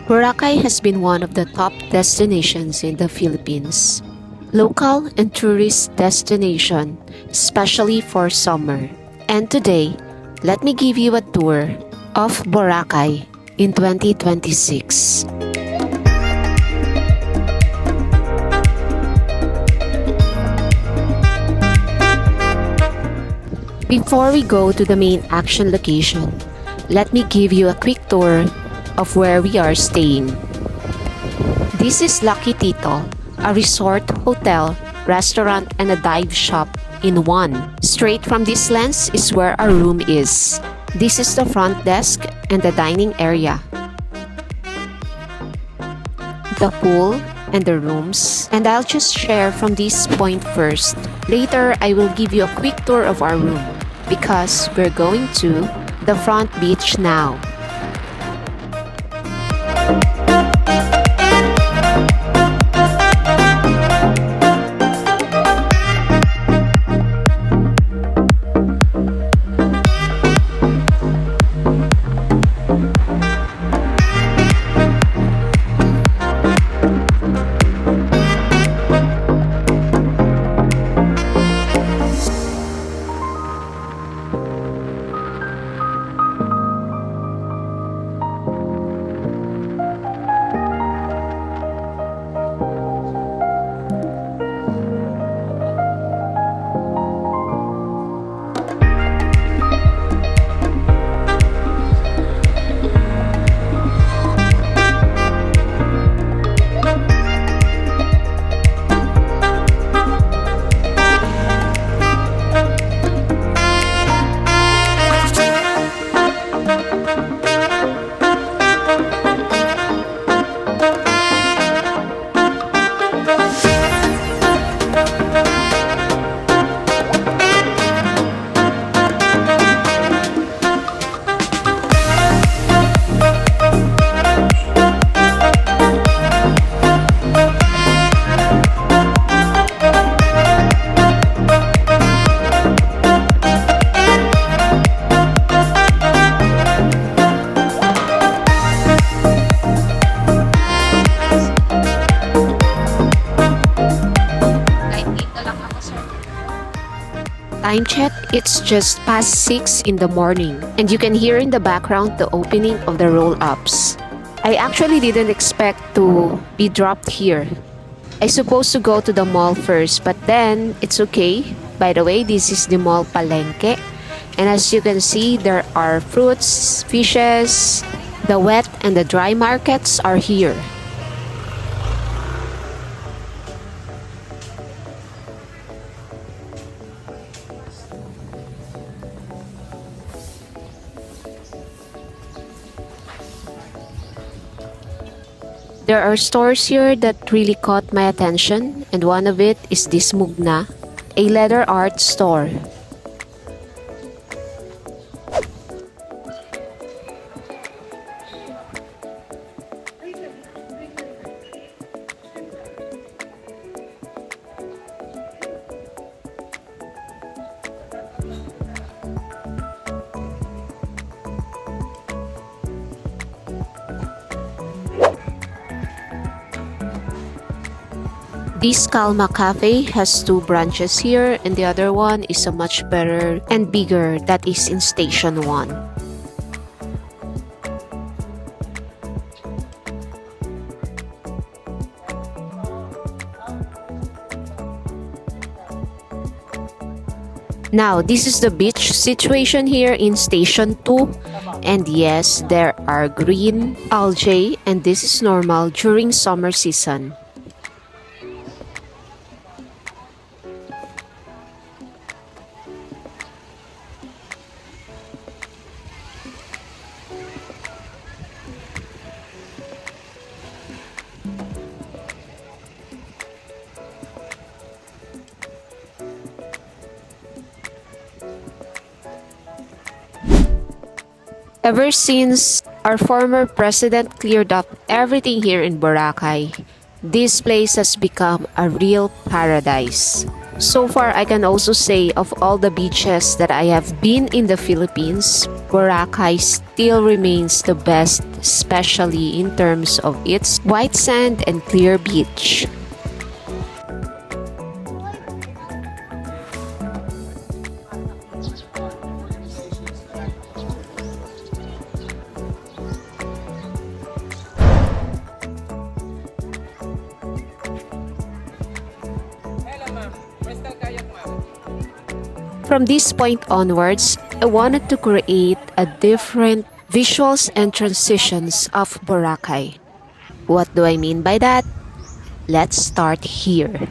Boracay has been one of the top destinations in the Philippines. Local and tourist destination, especially for summer. And today, let me give you a tour of Boracay in 2026. Before we go to the main action location, let me give you a quick tour of where we are staying. This is Lucky Tito, a resort, hotel, restaurant, and a dive shop in one. Straight from this lens is where our room is. This is the front desk and the dining area. The pool and the rooms, and I'll just share from this point first. Later, I will give you a quick tour of our room because we're going to the front beach now. Time check, it's just past 6 in the morning, and you can hear in the background the opening of the roll-ups. I actually didn't expect to be dropped here. I supposed to go to the mall first, but then it's okay. By the way, this is D'Mall Palengke, and as you can see, there are fruits, fishes, the wet and the dry markets are here. There are stores here that really caught my attention, and one of it is this Mugna, a leather art store. This Kalma cafe has 2 branches here, and the other one is a much better and bigger that is in Station 1. Now, this is the beach situation here in Station 2, and yes, there are green algae, and this is normal during summer season. Ever since our former president cleared up everything here in Boracay, this place has become a real paradise. So far, I can also say of all the beaches that I have been in the Philippines, Boracay still remains the best, especially in terms of its white sand and clear beach. From this point onwards, I wanted to create a different visuals and transitions of Boracay. What do I mean by that? Let's start here.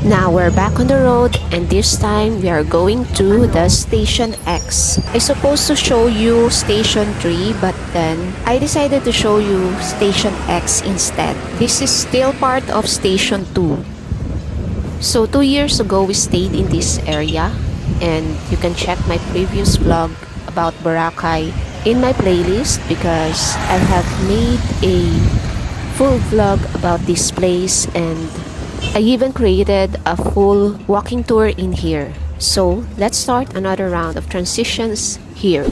Now we're back on the road, and this time we are going to the Station X. I supposed to show you Station 3, but then I decided to show you Station X instead. This is still part of Station 2. So 2 years ago we stayed in this area, and you can check my previous vlog about Boracay in my playlist because I have made a full vlog about this place, and I even created a full walking tour in here. So let's start another round of transitions here.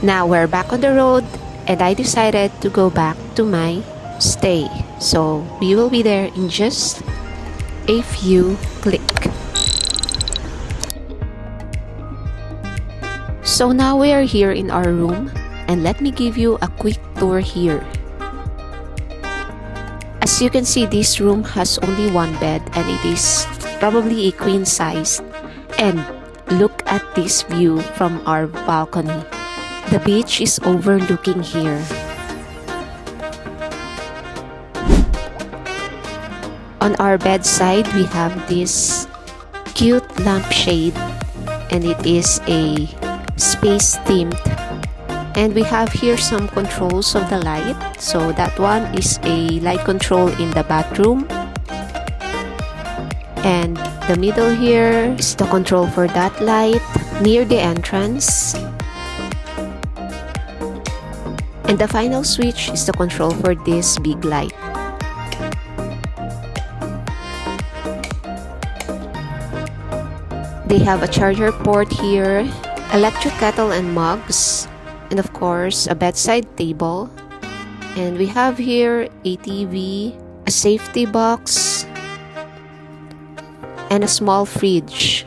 Now we're back on the road and I decided to go back to my stay. So we will be there in just a few clicks. So now we are here in our room and let me give you a quick tour here. As you can see, this room has only one bed and it is probably a queen size. And look at this view from our balcony. The beach is overlooking here. On our bedside, we have this cute lampshade and it is a space themed. And we have here some controls of the light. So that one is a light control in the bathroom. And the middle here is the control for that light near the entrance. And the final switch is the control for this big light. They have a charger port here, electric kettle and mugs, and of course a bedside table. And we have here a TV, a safety box, and a small fridge.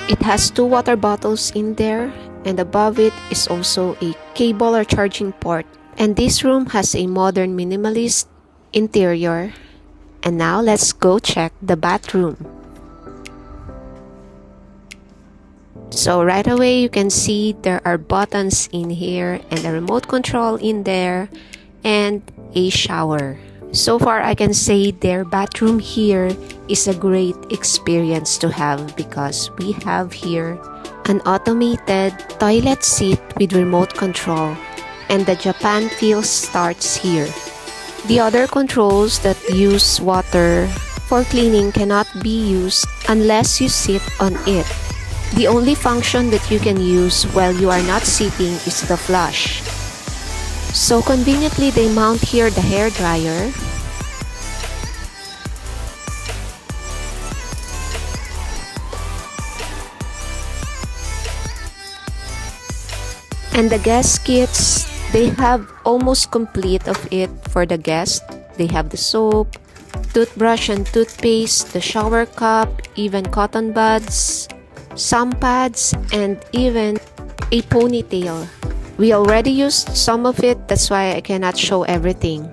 It has 2 water bottles in there, and above it is also a cable or charging port. And this room has a modern minimalist interior. And now let's go check the bathroom. So right away you can see there are buttons in here and a remote control in there and a shower. So far I can say their bathroom here is a great experience to have because we have here an automated toilet seat with remote control and the Japan feel starts here. The other controls that use water for cleaning cannot be used unless you sit on it. The only function that you can use while you are not sitting is the flush. So conveniently they mount here the hair dryer. And the guest kits, they have almost complete of it for the guest. They have the soap, toothbrush and toothpaste, the shower cup, even cotton buds, some pads, and even a ponytail. We already used some of it, that's why I cannot show everything.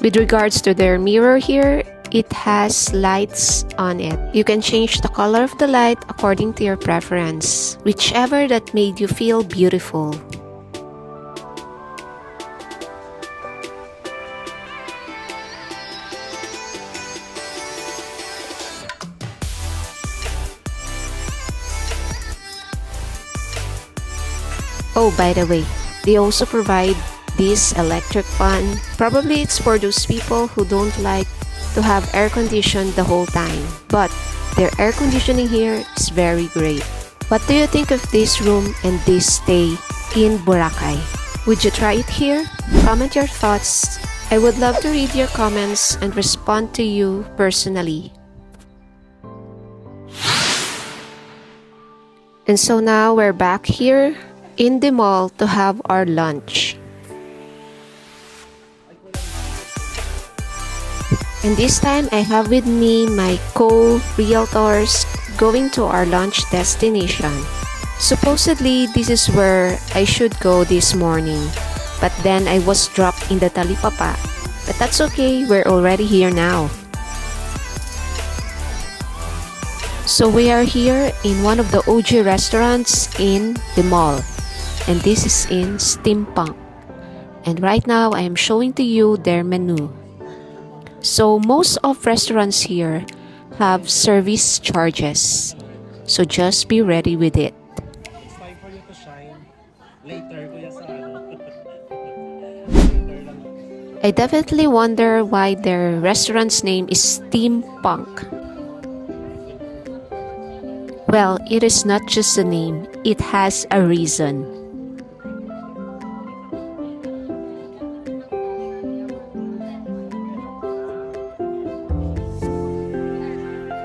With regards to their mirror here, it has lights on it. You can change the color of the light according to your preference, whichever that made you feel beautiful. Oh, by the way, they also provide this electric fan. Probably it's for those people who don't like to have air conditioned the whole time, but their air conditioning here is very great. What do you think of this room and this stay in Boracay? Would you try it here? Comment your thoughts. I would love to read your comments and respond to you personally. And so now we're back here in the mall to have our lunch. And this time I have with me my co-realtors going to our lunch destination. Supposedly this is where I should go this morning, but then I was dropped in the Talipapa. But that's okay, we're already here now. So we are here in one of the OG restaurants in the mall, and this is in Steampunk. And right now I am showing to you their menu. So most of restaurants here have service charges, so just be ready with it. It's time for you to shine. Later, kuya sa ano. I definitely wonder why their restaurant's name is Steampunk. Well, it is not just a name, it has a reason.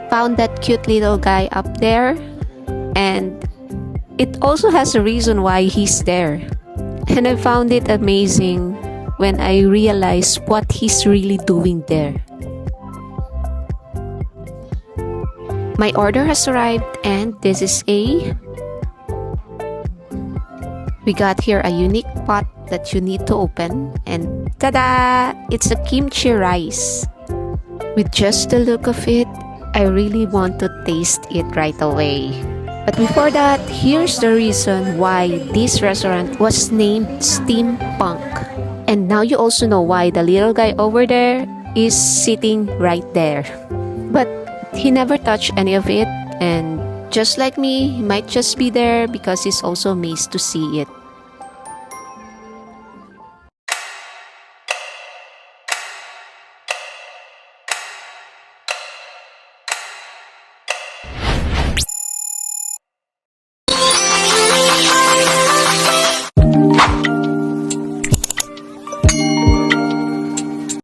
Found that cute little guy up there, and it also has a reason why he's there. And I found it amazing when I realized what he's really doing there. My order has arrived and this is we got here a unique pot that you need to open, and tada! It's a kimchi rice. With just the look of it, I really want to taste it right away. But before that, here's the reason why this restaurant was named Steampunk. And now you also know why the little guy over there is sitting right there. But he never touched any of it, and just like me, he might just be there because he's also amazed to see it.